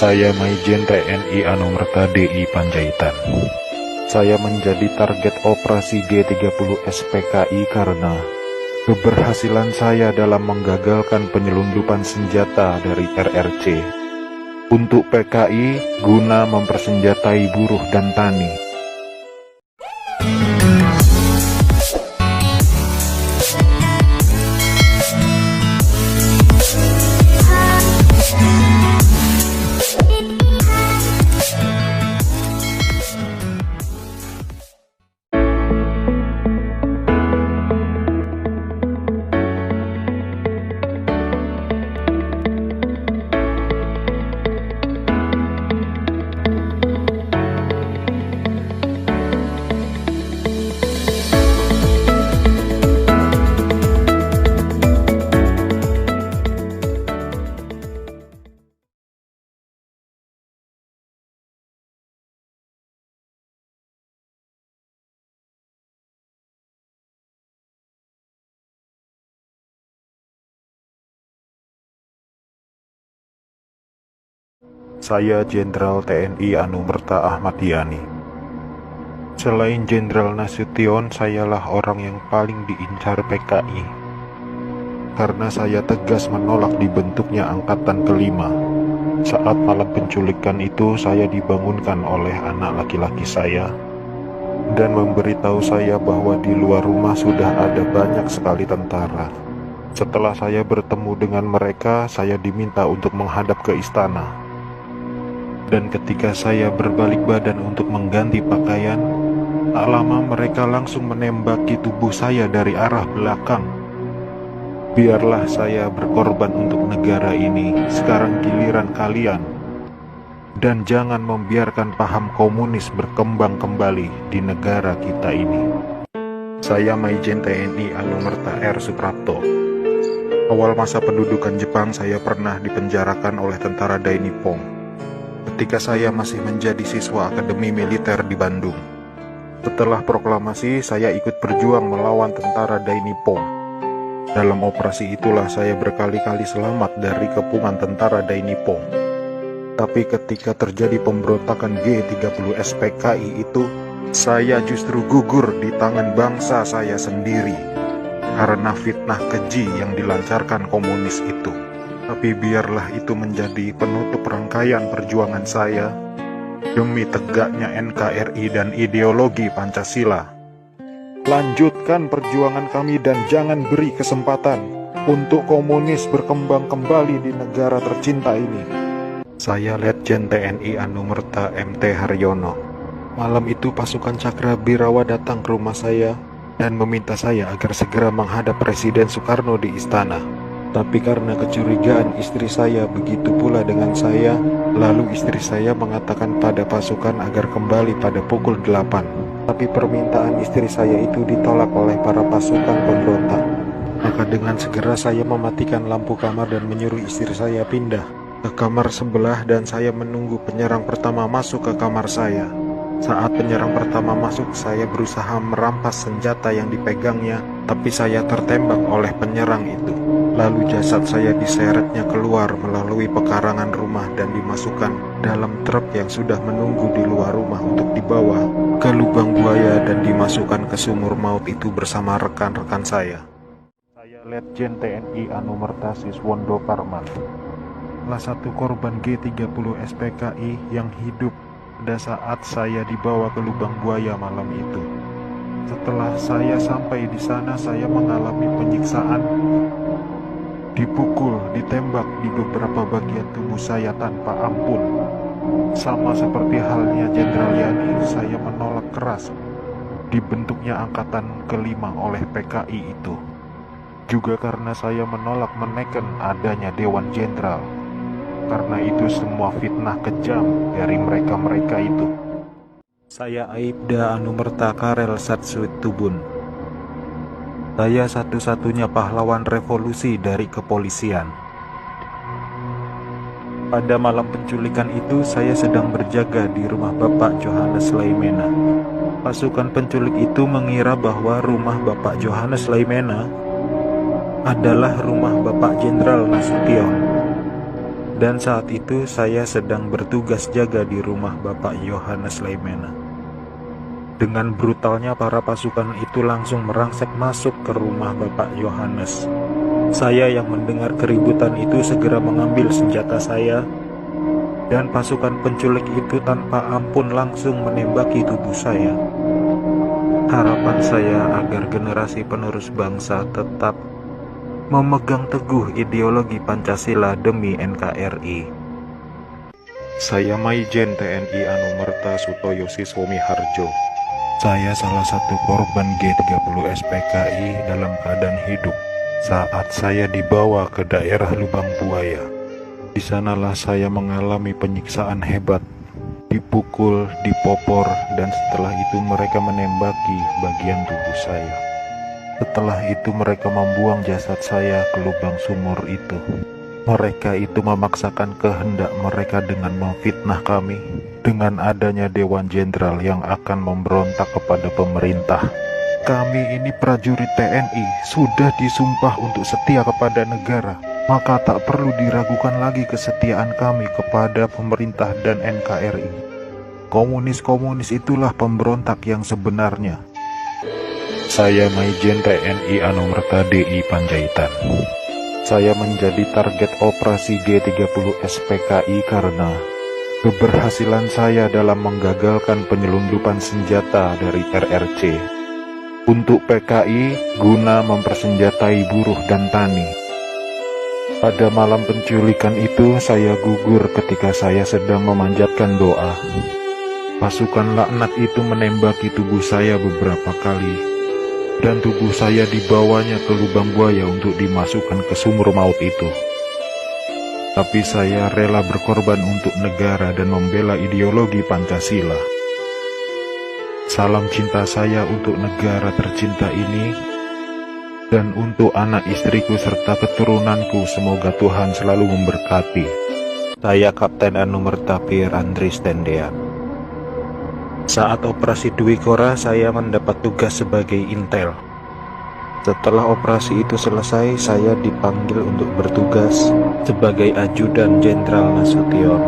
Saya Maijen TNI Anumerta DI Panjaitan. Saya menjadi target operasi G30 SPKI karena keberhasilan saya dalam menggagalkan penyelundupan senjata dari RRC untuk PKI guna mempersenjatai buruh dan tani. Saya Jenderal TNI Anumerta Ahmad Yani. Selain Jenderal Nasution, sayalah orang yang paling diincar PKI. Karena saya tegas menolak dibentuknya Angkatan Kelima. Saat malam penculikan itu, saya dibangunkan oleh anak laki-laki saya dan memberitahu saya bahwa di luar rumah sudah ada banyak sekali tentara. Setelah saya bertemu dengan mereka, saya diminta untuk menghadap ke istana. Dan ketika saya berbalik badan untuk mengganti pakaian, tak lama mereka langsung menembaki tubuh saya dari arah belakang. Biarlah saya berkorban untuk negara ini, sekarang giliran kalian. Dan jangan membiarkan paham komunis berkembang kembali di negara kita ini. Saya Maijen TNI Anumerta R. Suprapto. Awal masa pendudukan Jepang, saya pernah dipenjarakan oleh tentara Dai Nippon ketika saya masih menjadi siswa Akademi Militer di Bandung. Setelah proklamasi, saya ikut berjuang melawan tentara Dai Nippon. Dalam operasi itulah saya berkali-kali selamat dari kepungan tentara Dai Nippon. Tapi ketika terjadi pemberontakan G30 SPKI itu, saya justru gugur di tangan bangsa saya sendiri karena fitnah keji yang dilancarkan komunis itu. Tapi biarlah itu menjadi penutup rangkaian perjuangan saya demi tegaknya NKRI dan ideologi Pancasila. Lanjutkan perjuangan kami dan jangan beri kesempatan untuk komunis berkembang kembali di negara tercinta ini. Saya Letjen TNI Anumerta MT Haryono. Malam itu pasukan Cakra Birawa datang ke rumah saya dan meminta saya agar segera menghadap Presiden Soekarno di istana. Tapi karena kecurigaan istri saya begitu pula dengan saya, lalu istri saya mengatakan pada pasukan agar kembali pada pukul 8. Tapi permintaan istri saya itu ditolak oleh para pasukan pemberontak. Maka dengan segera saya mematikan lampu kamar dan menyuruh istri saya pindah ke kamar sebelah dan saya menunggu penyerang pertama masuk ke kamar saya. Saat penyerang pertama masuk, saya berusaha merampas senjata yang dipegangnya, tapi saya tertembak oleh penyerang itu. Lalu jasad saya diseretnya keluar melalui pekarangan rumah dan dimasukkan dalam truk yang sudah menunggu di luar rumah untuk dibawa ke lubang buaya dan dimasukkan ke sumur maut itu bersama rekan-rekan saya. Saya Letjen TNI Anumerta Siswondo Parman, salah satu korban G30 SPKI yang hidup pada saat saya dibawa ke lubang buaya malam itu. Setelah saya sampai di sana, saya mengalami penyiksaan, dipukul, ditembak di beberapa bagian tubuh saya tanpa ampun. Sama seperti halnya Jenderal Yani, saya menolak keras dibentuknya Angkatan Kelima oleh PKI itu. Juga karena saya menolak menekan adanya Dewan Jenderal. Karena itu semua fitnah kejam dari mereka-mereka itu. Saya Aibda Anumerta Karel Satsuit Tubun. Saya satu-satunya pahlawan revolusi dari kepolisian. Pada malam penculikan itu, saya sedang berjaga di rumah Bapak Johannes Leimena. Pasukan penculik itu mengira bahwa rumah Bapak Johannes Leimena adalah rumah Bapak Jenderal Nasution. Dan saat itu saya sedang bertugas jaga di rumah Bapak Yohanes Leimena. Dengan brutalnya para pasukan itu langsung merangsek masuk ke rumah Bapak Yohanes. Saya yang mendengar keributan itu segera mengambil senjata saya, dan pasukan penculik itu tanpa ampun langsung menembaki tubuh saya. Harapan saya agar generasi penerus bangsa tetap memegang teguh ideologi Pancasila demi NKRI. Saya Maijen TNI Anumerta Sutoyo Siswomi Harjo. Saya salah satu korban G30 SPKI dalam keadaan hidup saat saya dibawa ke daerah Lubang Buaya. Di sanalah saya mengalami penyiksaan hebat, dipukul, dipopor, dan setelah itu mereka menembaki bagian tubuh saya. Setelah itu mereka membuang jasad saya ke lubang sumur itu. Mereka itu memaksakan kehendak mereka dengan memfitnah kami dengan adanya Dewan Jenderal yang akan memberontak kepada pemerintah. Kami ini prajurit TNI sudah disumpah untuk setia kepada negara, maka tak perlu diragukan lagi kesetiaan kami kepada pemerintah dan NKRI. Komunis-komunis itulah pemberontak yang sebenarnya. Saya Maijen TNI Anumerta DI Panjaitan. Saya menjadi target operasi G30 SPKI karena keberhasilan saya dalam menggagalkan penyelundupan senjata dari RRC untuk PKI guna mempersenjatai buruh dan tani. Pada malam penculikan itu saya gugur ketika saya sedang memanjatkan doa. Pasukan laknat itu menembaki tubuh saya beberapa kali, dan tubuh saya dibawanya ke lubang buaya untuk dimasukkan ke sumur maut itu. Tapi saya rela berkorban untuk negara dan membela ideologi Pancasila. Salam cinta saya untuk negara tercinta ini, dan untuk anak istriku serta keturunanku, semoga Tuhan selalu memberkati. Saya Kapten Anumerta Pierre Andries Tendean. Saat operasi Dwi Kora, saya mendapat tugas sebagai intel. Setelah operasi itu selesai, saya dipanggil untuk bertugas sebagai ajudan Jenderal Nasution.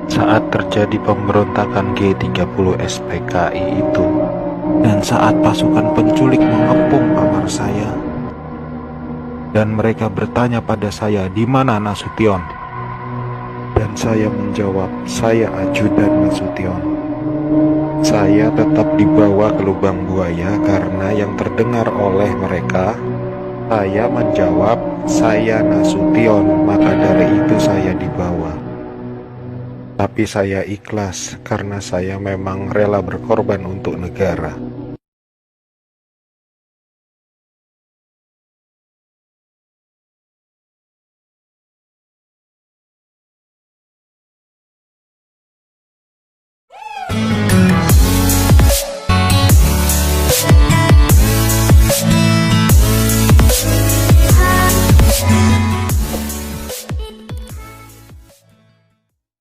Saat terjadi pemberontakan G30 SPKI itu, dan saat pasukan penculik mengepung kamar saya, dan mereka bertanya pada saya, "Di mana Nasution?" Dan saya menjawab, "Saya ajudan Nasution." Saya tetap dibawa ke lubang buaya karena yang terdengar oleh mereka, saya menjawab, "Saya Nasution," maka dari itu saya dibawa. Tapi saya ikhlas karena saya memang rela berkorban untuk negara.